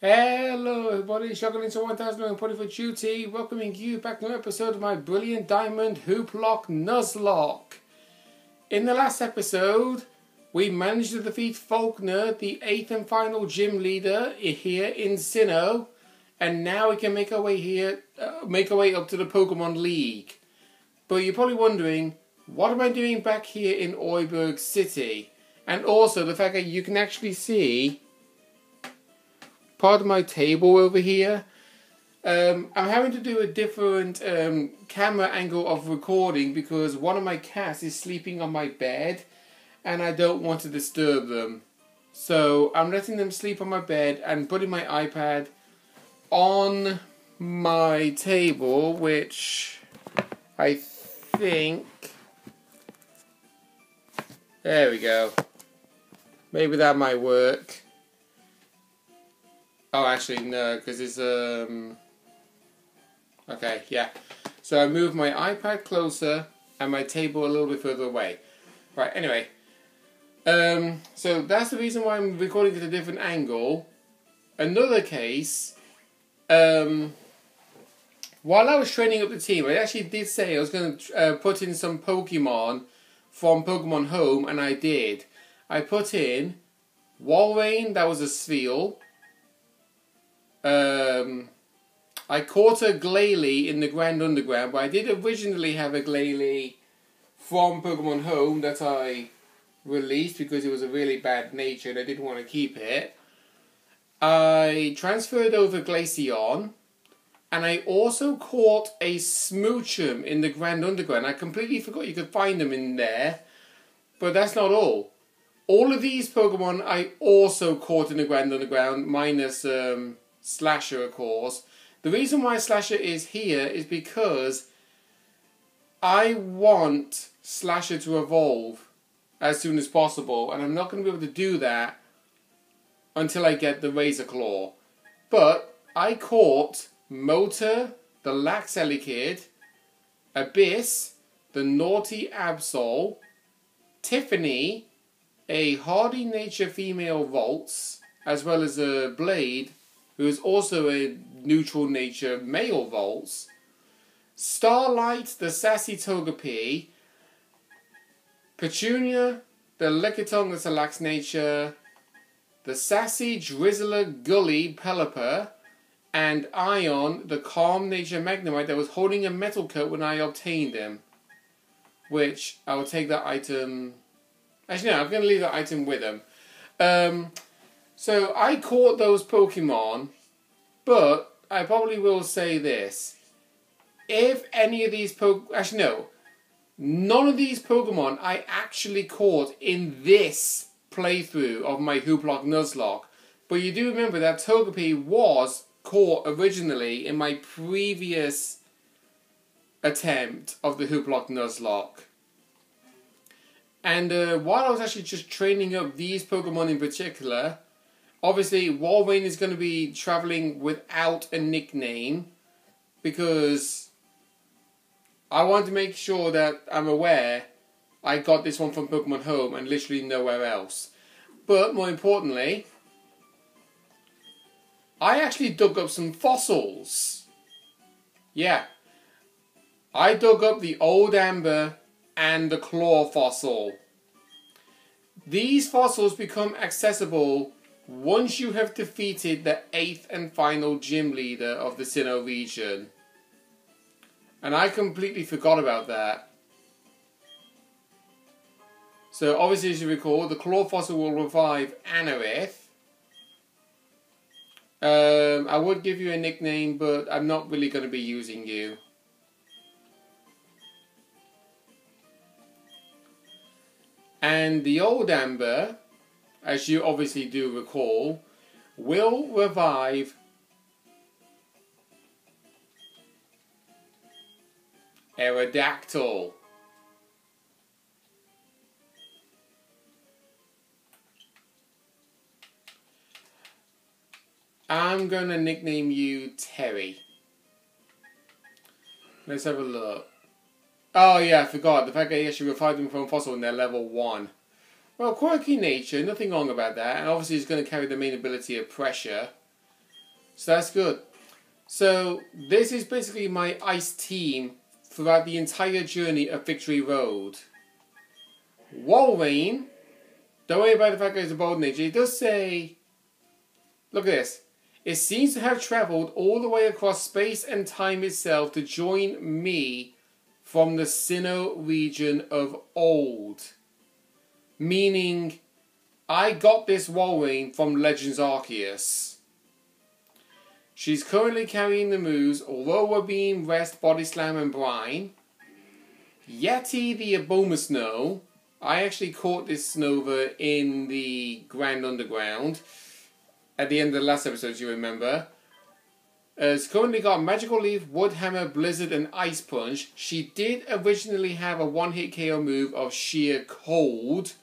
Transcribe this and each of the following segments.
Hello everybody, Struggling to 1000 Putty for Duty, welcoming you back to an episode of my brilliant Diamond Hooplocke Nuzlocke. In the last episode, we managed to defeat Faulkner, the 8th and final gym leader here in Sinnoh, and now we can make our way up to the Pokemon League. But you're probably wondering, what am I doing back here in Oiberg City? And also the fact that you can actually see part of my table over here. I'm having to do a different camera angle of recording because one of my cats is sleeping on my bed and I don't want to disturb them. So I'm letting them sleep on my bed and putting my iPad on my table, which I think... There we go. Maybe that might work. Oh, actually, no, because it's, okay, yeah. So I moved my iPad closer and my table a little bit further away. Right, anyway. So that's the reason why I'm recording at a different angle. Another case, while I was training up the team, I actually did say I was going to put in some Pokemon from Pokemon Home, and I did. I put in Walrein, that was a Spheal. I caught a Glalie in the Grand Underground, but I did originally have a Glalie from Pokemon Home that I released because it was a really bad nature and I didn't want to keep it. I transferred over Glaceon, and I also caught a Smoochum in the Grand Underground. I completely forgot you could find them in there, but that's not all. All of these Pokemon I also caught in the Grand Underground, minus Slasher, of course. The reason why Slasher is here is because I want Slasher to evolve as soon as possible, and I'm not going to be able to do that until I get the Razor Claw. But I caught Motor, the Laxelli Abyss, the Naughty Absol, Tiffany, a Hardy Nature female Volts, as well as a Blade, who is also a neutral nature male Volts, Starlight, the sassy Togepi, Petunia, the Lickitung, that's a lax nature, the sassy Drizzler Gully Pelipper, and Ion, the calm nature Magnemite that was holding a metal coat when I obtained him. Which, I will take that item... Actually, no, I'm going to leave that item with him. So, I caught those Pokemon, but I probably will say this. If any of these Actually, no. None of these Pokemon I actually caught in this playthrough of my Hooplocke Nuzlocke. But you do remember that Togepi was caught originally in my previous attempt of the Hooplocke Nuzlocke. And while I was actually just training up these Pokemon in particular, obviously Walrein is going to be travelling without a nickname because I want to make sure that I'm aware I got this one from Pokemon Home and literally nowhere else. But more importantly, I actually dug up some fossils. Yeah. I dug up the Old Amber and the Claw fossil. These fossils become accessible once you have defeated the 8th and final gym leader of the Sinnoh region. And I completely forgot about that. So obviously, as you recall, the Claw fossil will revive Anorith. I would give you a nickname, but I'm not really going to be using you. And the Old Amber, as you obviously do recall, will revive Aerodactyl. I'm going to nickname you Terry. Let's have a look. Oh yeah, I forgot. The fact that he actually revived them from fossil and they're level 1. Well, quirky nature, nothing wrong about that. And obviously he's going to carry the main ability of pressure. So that's good. So this is basically my ice team throughout the entire journey of Victory Road. Walrein, don't worry about the fact that it's a bold nature. It does say, look at this. It seems to have travelled all the way across space and time itself to join me from the Sinnoh region of old. Meaning, I got this Walrein from Legends Arceus. She's currently carrying the moves Aurora Beam, Rest, Body Slam and Brine. Yeti the Abomasnow. I actually caught this Snova in the Grand Underground at the end of the last episode, as you remember. Has currently got Magical Leaf, Wood Hammer, Blizzard and Ice Punch. She did originally have a one-hit KO move of Sheer Cold,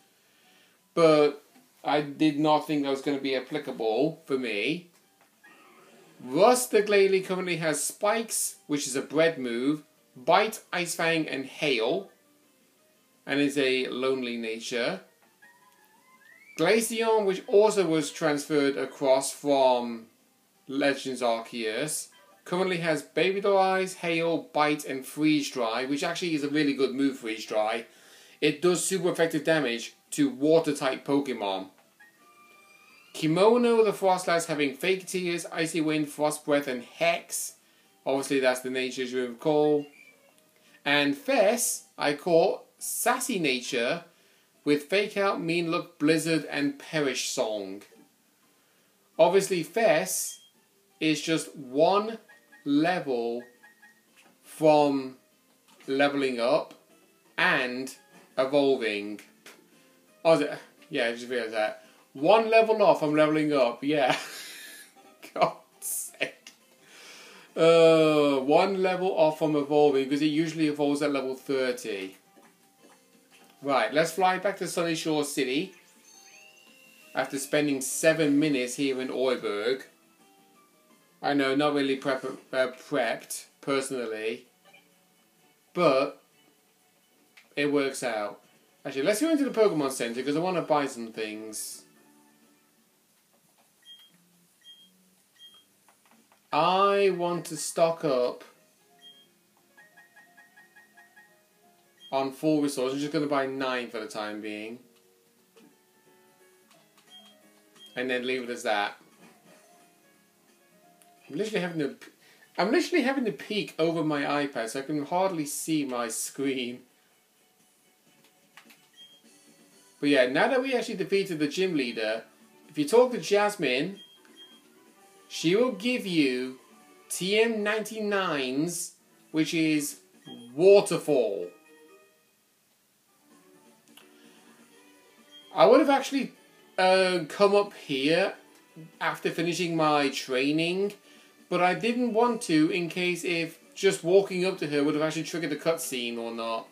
but I did not think that was going to be applicable for me. Rust the Glalie currently has Spikes, which is a bread move, Bite, Ice Fang and Hail, and is a lonely nature. Glaceon, which also was transferred across from Legends Arceus, currently has Baby Doll Eyes, Hail, Bite and Freeze Dry, which actually is a really good move, Freeze Dry. It does super effective damage to water-type Pokemon. Kimono the Frostlass having Fake Tears, Icy Wind, Frost Breath and Hex. Obviously that's the nature as you recall. And Fess, I caught Sassy Nature with Fake Out, Mean Look, Blizzard and Perish Song. Obviously Fess is just one level from leveling up and evolving. Oh, yeah, I just realised that. One level off from leveling up, yeah. God's sake. One level off from evolving, because it usually evolves at level 30. Right, let's fly back to Sunny Shore City. After spending 7 minutes here in Oiberg. I know, not really prepped, personally. But it works out. Actually, let's go into the Pokemon Center, because I want to buy some things. I want to stock up on full resources. I'm just going to buy 9 for the time being. And then leave it as that. I'm literally having to peek over my iPad so I can hardly see my screen. But yeah, now that we actually defeated the gym leader, if you talk to Jasmine, she will give you TM99s, which is Waterfall. I would have actually come up here after finishing my training, but I didn't want to in case if just walking up to her would have actually triggered the cutscene or not.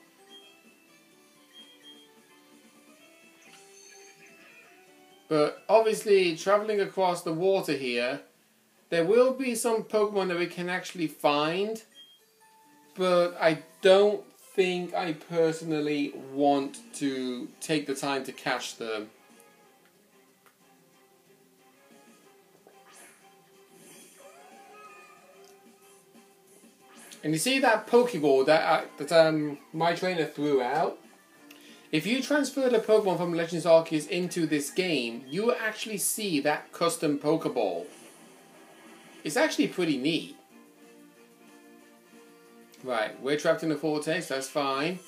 But obviously, travelling across the water here, there will be some Pokemon that we can actually find, but I don't think I personally want to take the time to catch them. And you see that Pokeball that my trainer threw out? If you transfer the Pokemon from Legends Arceus into this game, you will actually see that custom Pokeball. It's actually pretty neat. Right, we're trapped in the vortex, that's fine.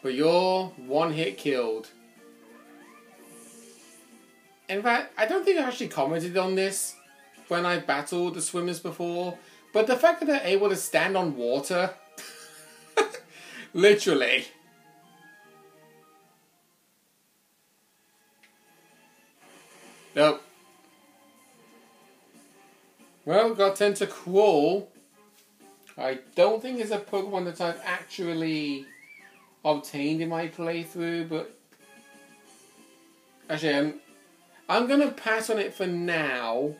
But you're one hit killed. In fact, I don't think I actually commented on this when I battled the swimmers before. But the fact that they're able to stand on water, literally. Nope. Well, got Tentacruel. I don't think it's a Pokemon that I've actually obtained in my playthrough, but actually I'm gonna pass on it for now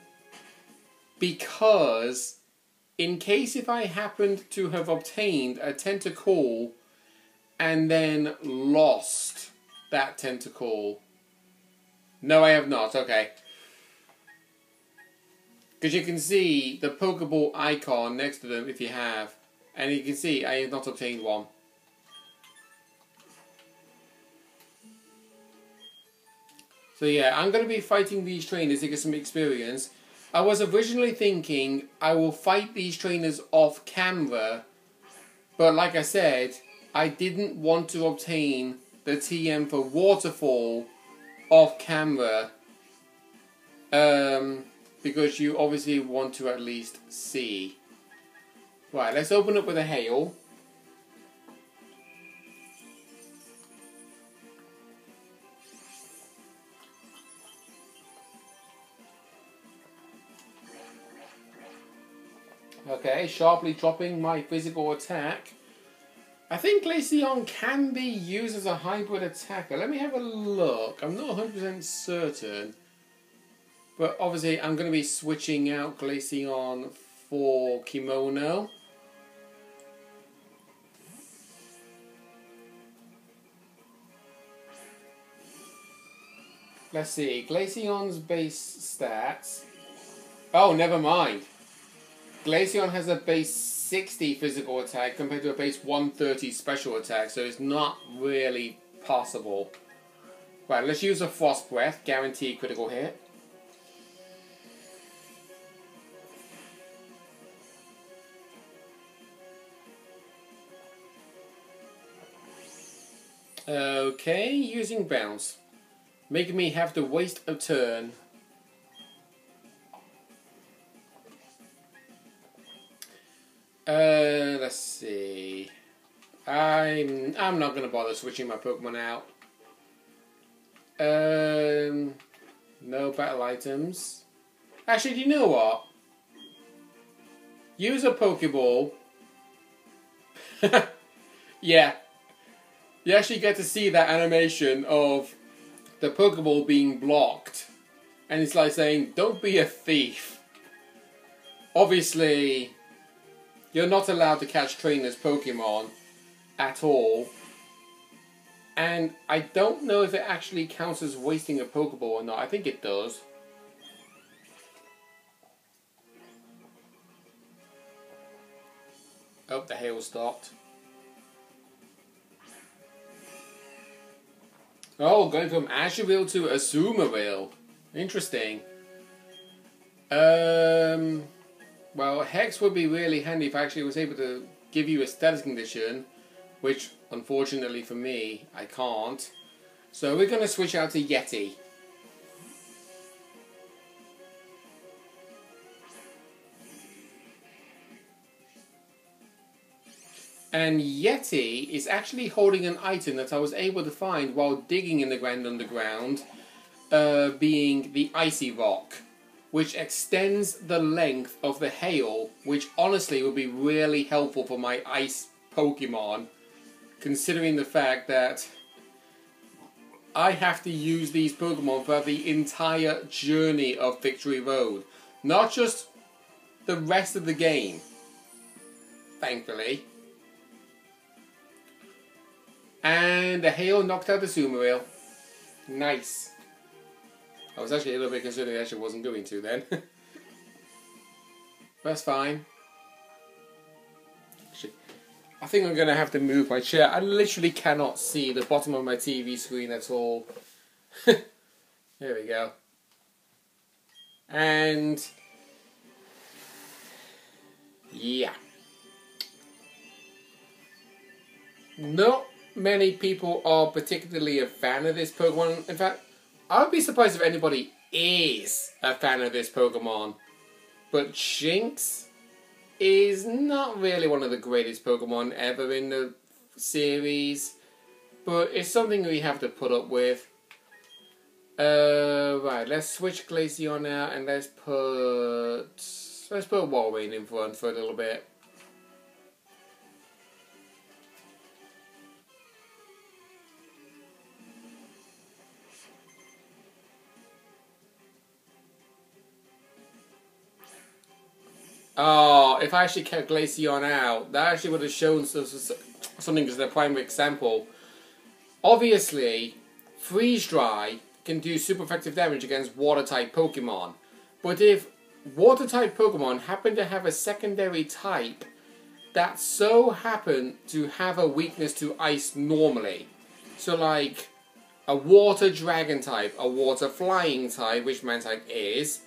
because in case if I happened to have obtained a Tentacool and then lost that Tentacool. No, I have not. Okay. Because you can see the Pokeball icon next to them if you have. And you can see I have not obtained one. So yeah, I'm going to be fighting these trainers to get some experience. I was originally thinking I will fight these trainers off camera. But like I said, I didn't want to obtain the TM for Waterfall off camera. Because you obviously want to at least see. Right, let's open up with a hail. Okay, sharply dropping my physical attack. I think Glaceon can be used as a hybrid attacker. Let me have a look. I'm not 100% certain. But obviously I'm going to be switching out Glaceon for Kimono. Let's see. Glaceon's base stats. Oh, never mind. Glaceon has a base 60 physical attack compared to a base 130 special attack, so it's not really possible. Right, let's use a Frost Breath, guaranteed critical hit. Okay, using Bounce. Making me have to waste a turn. Let's see. I'm not gonna bother switching my Pokemon out. No battle items. Actually, do you know what? Use a Pokeball. Yeah. You actually get to see that animation of the Pokeball being blocked. And it's like saying, don't be a thief. Obviously, you're not allowed to catch trainers' Pokemon at all. And I don't know if it actually counts as wasting a Pokeball or not. I think it does. Oh, the hail stopped. Oh, going from Azurill to Azumarill. Interesting. Well, Hex would be really handy if I actually was able to give you a status condition, which, unfortunately for me, I can't. So we're going to switch out to Yeti. And Yeti is actually holding an item that I was able to find while digging in the Grand Underground, being the Icy Rock, which extends the length of the hail, which honestly would be really helpful for my ice Pokemon, considering the fact that I have to use these Pokemon for the entire journey of Victory Road, not just the rest of the game, thankfully. And the hail knocked out the Azumarill. Nice. I was actually a little bit concerned it actually wasn't going to then. That's fine. Actually, I think I'm going to have to move my chair. I literally cannot see the bottom of my TV screen at all. There we go. And yeah. Not many people are particularly a fan of this Pokemon. In fact, I would be surprised if anybody is a fan of this Pokemon. But Jinx is not really one of the greatest Pokemon ever in the series. But it's something we have to put up with. Right, let's switch Glaceon out and let's put Walrein in front for a little bit. Oh, if I actually kept Glaceon out, that actually would have shown something as a primary example. Obviously, Freeze Dry can do super effective damage against water-type Pokemon. But if water-type Pokemon happen to have a secondary type that so happen to have a weakness to ice normally. So like a water dragon type, a water flying type, which Mantike is,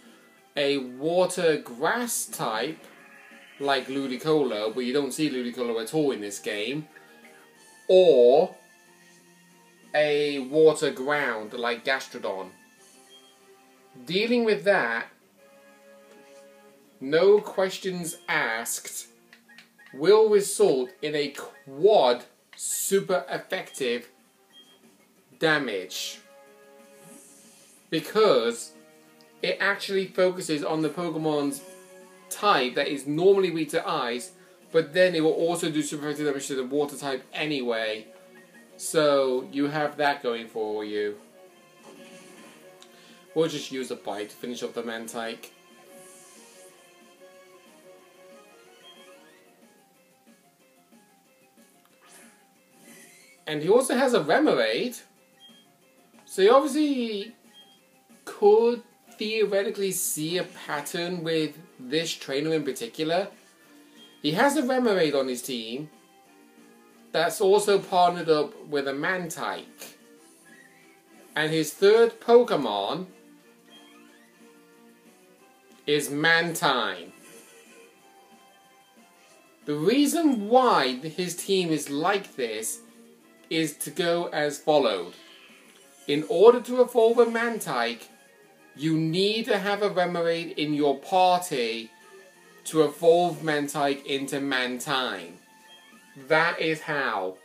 a water grass type, like Ludicolo, but you don't see Ludicolo at all in this game, or a water ground, like Gastrodon. Dealing with that, no questions asked, will result in a quad super effective damage, because it actually focuses on the Pokemon's type that is normally weak to ice, but then it will also do super effective damage to the water type anyway. So you have that going for you. We'll just use a bite to finish off the Mantike. And he also has a Remoraid. So you obviously could theoretically see a pattern with this trainer in particular. He has a Remoraid on his team that's also partnered up with a Mantike. And his third Pokemon is Mantine. The reason why his team is like this is to go as followed. In order to evolve a Mantike, you need to have a Remoraid in your party to evolve Mantike into Mantine. That is how.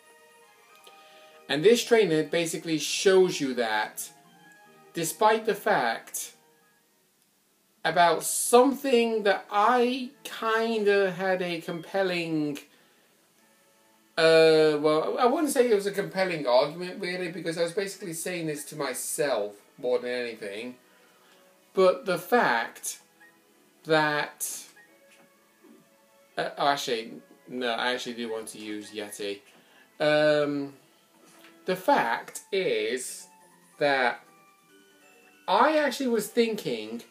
And this trainer basically shows you that, despite the fact about something that I kinda had a compelling, well, I wouldn't say it was a compelling argument really, because I was basically saying this to myself more than anything. But the fact that, actually, no, I actually do want to use Yeti. The fact is that I actually was thinking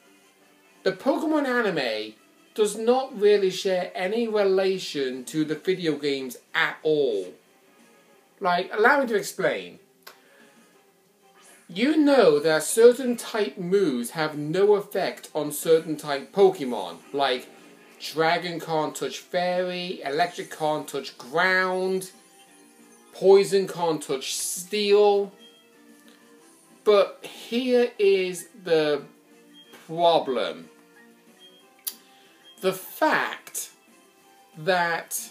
the Pokemon anime does not really share any relation to the video games at all. Like, allow me to explain. You know that certain type moves have no effect on certain type Pokemon. Like, Dragon can't touch Fairy, Electric can't touch Ground, Poison can't touch Steel. But here is the problem. The fact that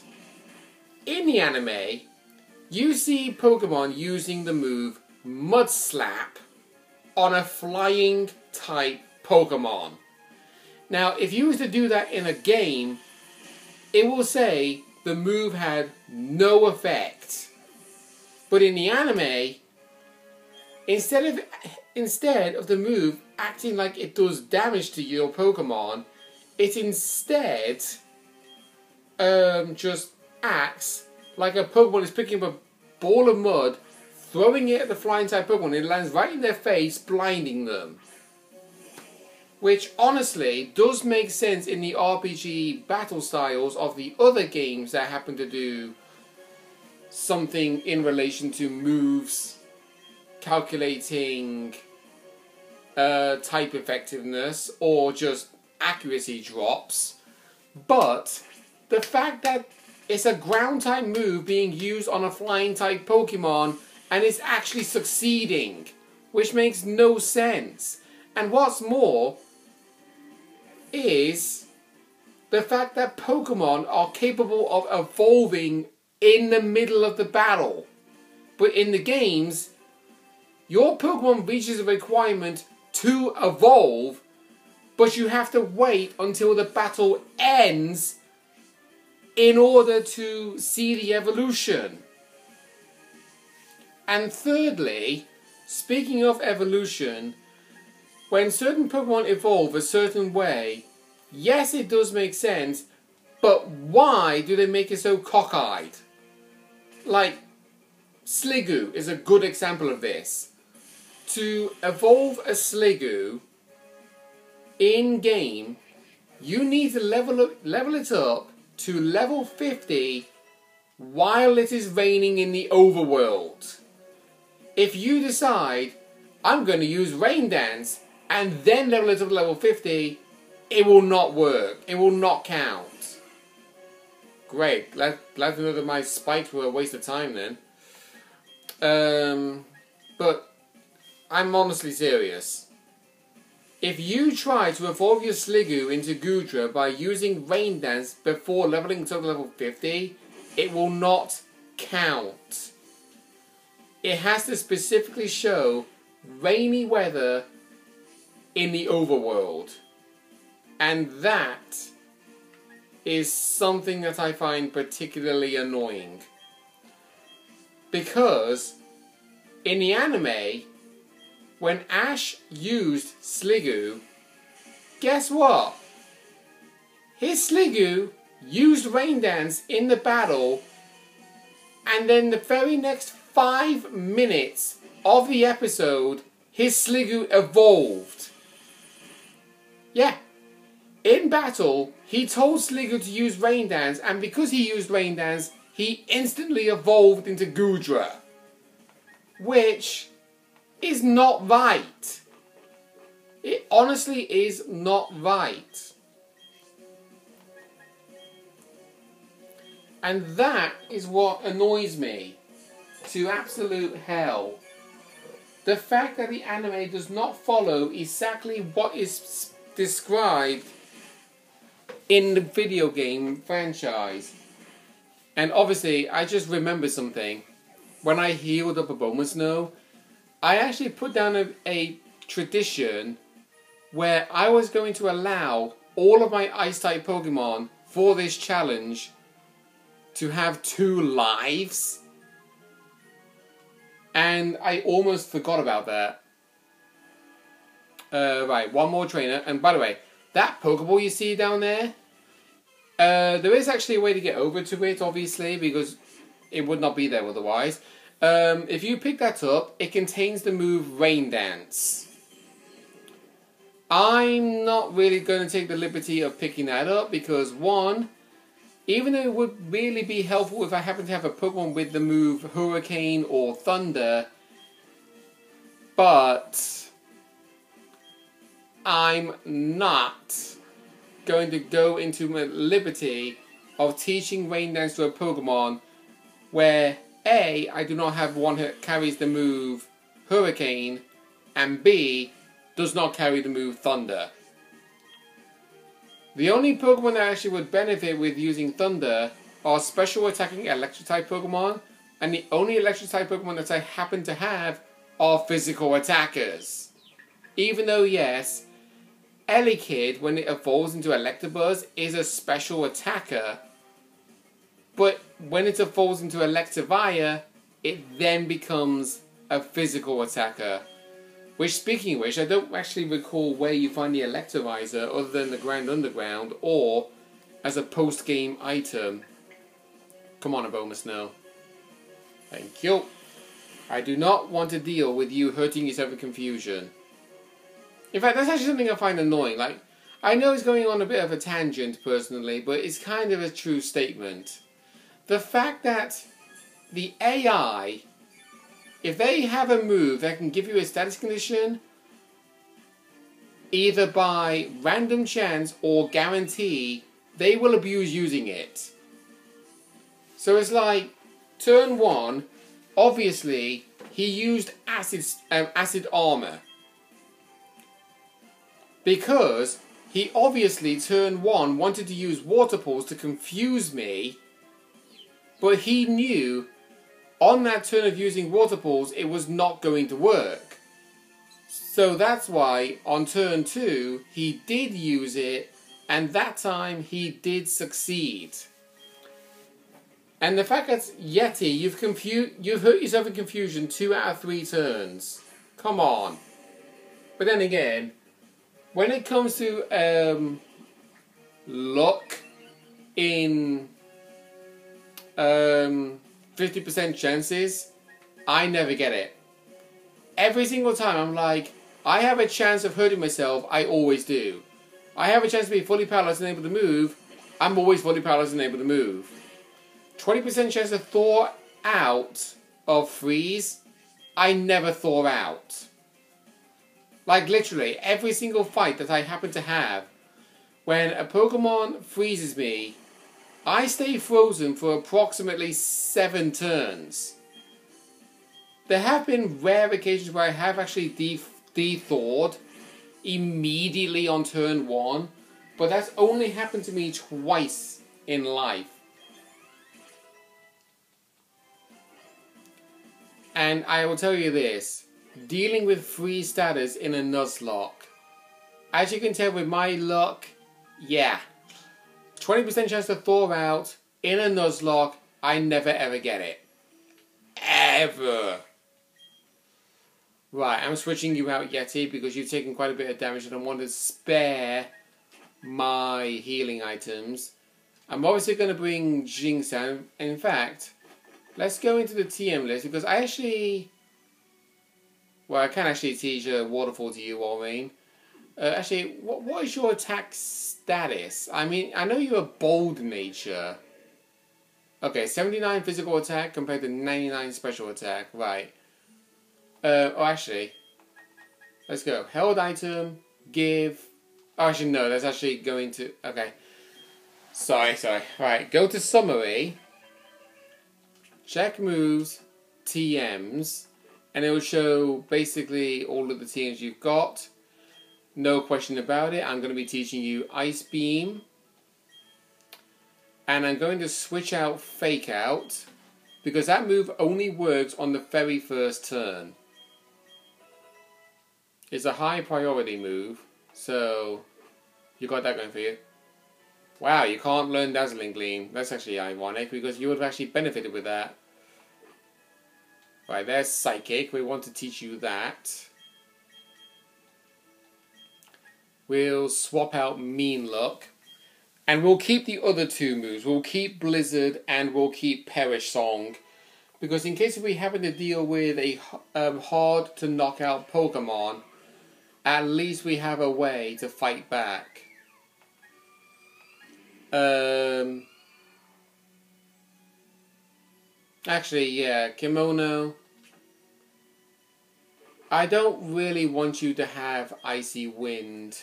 in the anime, you see Pokemon using the move Mud Slap on a flying type Pokemon. Now, if you were to do that in a game, it will say the move had no effect. But in the anime, instead of the move acting like it does damage to your Pokemon, it instead just acts like a Pokemon is picking up a ball of mud, throwing it at the flying type Pokemon, and it lands right in their face, blinding them. Which honestly does make sense in the RPG battle styles of the other games that happen to do something in relation to moves, calculating type effectiveness, or just accuracy drops. But the fact that it's a ground type move being used on a flying type Pokemon and it's actually succeeding, which makes no sense. And what's more is the fact that Pokemon are capable of evolving in the middle of the battle. But in the games, your Pokemon reaches a requirement to evolve, but you have to wait until the battle ends in order to see the evolution. And thirdly, speaking of evolution, when certain Pokemon evolve a certain way, yes, it does make sense, but why do they make it so cockeyed? Like, Sliggoo is a good example of this. To evolve a Sliggoo in-game you need to level it up to level 50 while it is raining in the overworld. If you decide, I'm going to use Rain Dance and then level it up to level 50, it will not work. It will not count. Great. Glad to know that my spikes were a waste of time then. But I'm honestly serious. If you try to evolve your Sliggoo into Goodra by using Rain Dance before leveling it up to level 50, it will not count. It has to specifically show rainy weather in the overworld. And that is something that I find particularly annoying. Because in the anime, when Ash used Sliggoo, guess what? His Sliggoo used Rain Dance in the battle, and then the very next 5 minutes of the episode, his Sliggoo evolved. Yeah. In battle, he told Sliggoo to use Rain Dance, and because he used Rain Dance, he instantly evolved into Goodra. Which is not right. It honestly is not right. And that is what annoys me to absolute hell. The fact that the anime does not follow exactly what is described in the video game franchise. And obviously, I just remember something. When I healed up a Abomasnow, I actually put down a tradition where I was going to allow all of my Ice-type Pokemon for this challenge to have 2 lives. And I almost forgot about that. Right, one more trainer. And by the way, that Pokeball you see down there, there is actually a way to get over to it, obviously, because it would not be there otherwise. If you pick that up, it contains the move Rain Dance. I'm not really going to take the liberty of picking that up because, one, even though it would really be helpful if I happen to have a Pokemon with the move Hurricane or Thunder, but I'm not going to go into the liberty of teaching Rain Dance to a Pokemon where A, I do not have one that carries the move Hurricane, and B, does not carry the move Thunder. The only Pokemon that actually would benefit with using Thunder are special attacking Electric-type Pokemon, and the only Electric-type Pokemon that I happen to have are physical attackers. Even though, yes, Elekid, when it evolves into Electabuzz, is a special attacker, but when it evolves into Electivire, it then becomes a physical attacker. Which, speaking of which, I don't actually recall where you find the Electivizer other than the Grand Underground or as a post-game item. Come on, Abomasnow. Thank you. I do not want to deal with you hurting yourself in confusion. In fact, that's actually something I find annoying. Like, I know it's going on a bit of a tangent, personally, but it's kind of a true statement. The fact that the AI, if they have a move that can give you a status condition, either by random chance or guarantee, they will abuse using it. So it's like, turn 1, obviously, he used acid armor. Because he obviously, turn 1, wanted to use Water Pulse to confuse me, but he knew on that turn of using Water Pulse, it was not going to work. So that's why, on turn 2, he did use it, and that time he did succeed. And the fact that, Yeti, you've hurt yourself in confusion 2 out of 3 turns. Come on. But then again, when it comes to luck in 50% chances, I never get it. Every single time I'm like, I have a chance of hurting myself, I always do. I have a chance to be fully paralyzed and able to move, I'm always fully paralyzed and able to move. 20% chance to thaw out of freeze, I never thaw out. Like literally, every single fight that I happen to have, when a Pokemon freezes me, I stay frozen for approximately 7 turns. There have been rare occasions where I have actually de-thawed immediately on turn 1, but that's only happened to me twice in life. And I will tell you this, dealing with freeze status in a Nuzlocke, as you can tell with my luck, yeah, 20% chance to thaw out in a Nuzlocke, I never ever get it. Ever. Right, I'm switching you out, Yeti, because you've taken quite a bit of damage and I want to spare my healing items. I'm obviously going to bring Jinx down. In fact, let's go into the TM list because I actually... Well, I can actually teach a waterfall to you, Walrein. Actually, what is your attack status? I mean, I know you're a bold nature. Okay, 79 physical attack compared to 99 special attack. Right. Oh, actually, let's go. Held item, give... Oh, actually, no, that's actually going to... Okay. Sorry. Right, go to summary. Check moves, TMs, and it will show basically all of the TMs you've got. No question about it. I'm going to be teaching you Ice Beam. And I'm going to switch out Fake Out, because that move only works on the very first turn. It's a high priority move, so you got that going for you. Wow, you can't learn Dazzling Gleam. That's actually ironic, because you would have actually benefited with that. Right, there's Psychic. We want to teach you that. We'll swap out Mean Look. And we'll keep the other 2 moves. We'll keep Blizzard and we'll keep Perish Song. Because in case we happen to deal with a hard to knock out Pokemon, at least we have a way to fight back. Actually, yeah, Kimono. I don't really want you to have Icy Wind.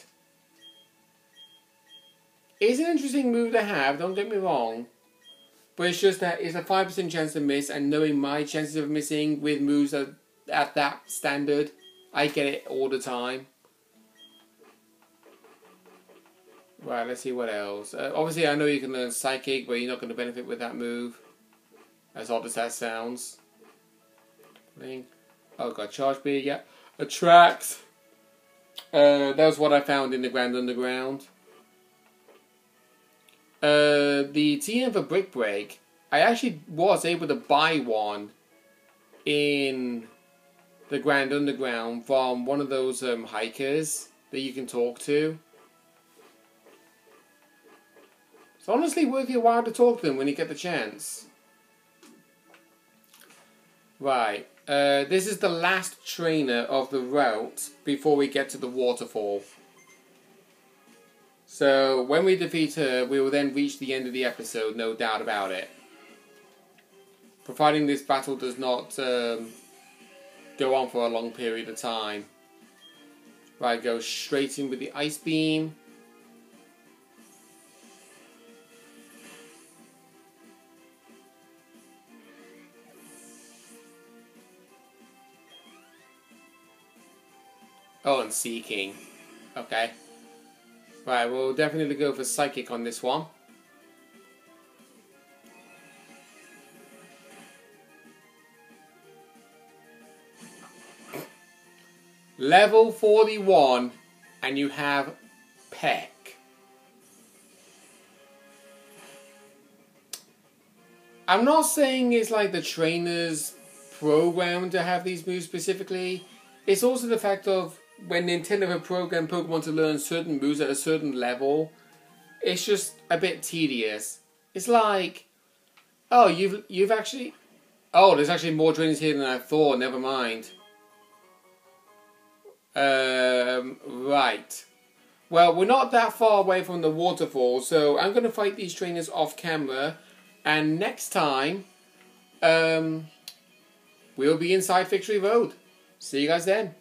It's an interesting move to have, don't get me wrong. But it's just that it's a 5% chance to miss, and knowing my chances of missing with moves at that standard, I get it all the time. Right, let's see what else. Obviously, I know you can learn Psychic, but you're not going to benefit with that move. As odd as that sounds. Oh god, Charge Beard, yeah. Attract. That was what I found in the Grand Underground. The TM for Brick Break, I actually was able to buy one in the Grand Underground from one of those hikers that you can talk to. It's honestly worth your while to talk to them when you get the chance. Right, this is the last trainer of the route before we get to the waterfall. So, when we defeat her, we will then reach the end of the episode, no doubt about it. Providing this battle does not go on for a long period of time. Right, go straight in with the Ice Beam. Oh, and Seeking. Okay. Right, we'll definitely go for Psychic on this one. Level 41, and you have Peck. I'm not saying it's like the trainers programmed to have these moves specifically. It's also the fact of when Nintendo have programmed Pokemon to learn certain moves at a certain level, it's just a bit tedious. It's like, oh, you've actually... Oh, there's actually more trainers here than I thought, never mind. Right. Well, we're not that far away from the waterfall, so I'm going to fight these trainers off camera. And next time, we'll be inside Victory Road. See you guys then.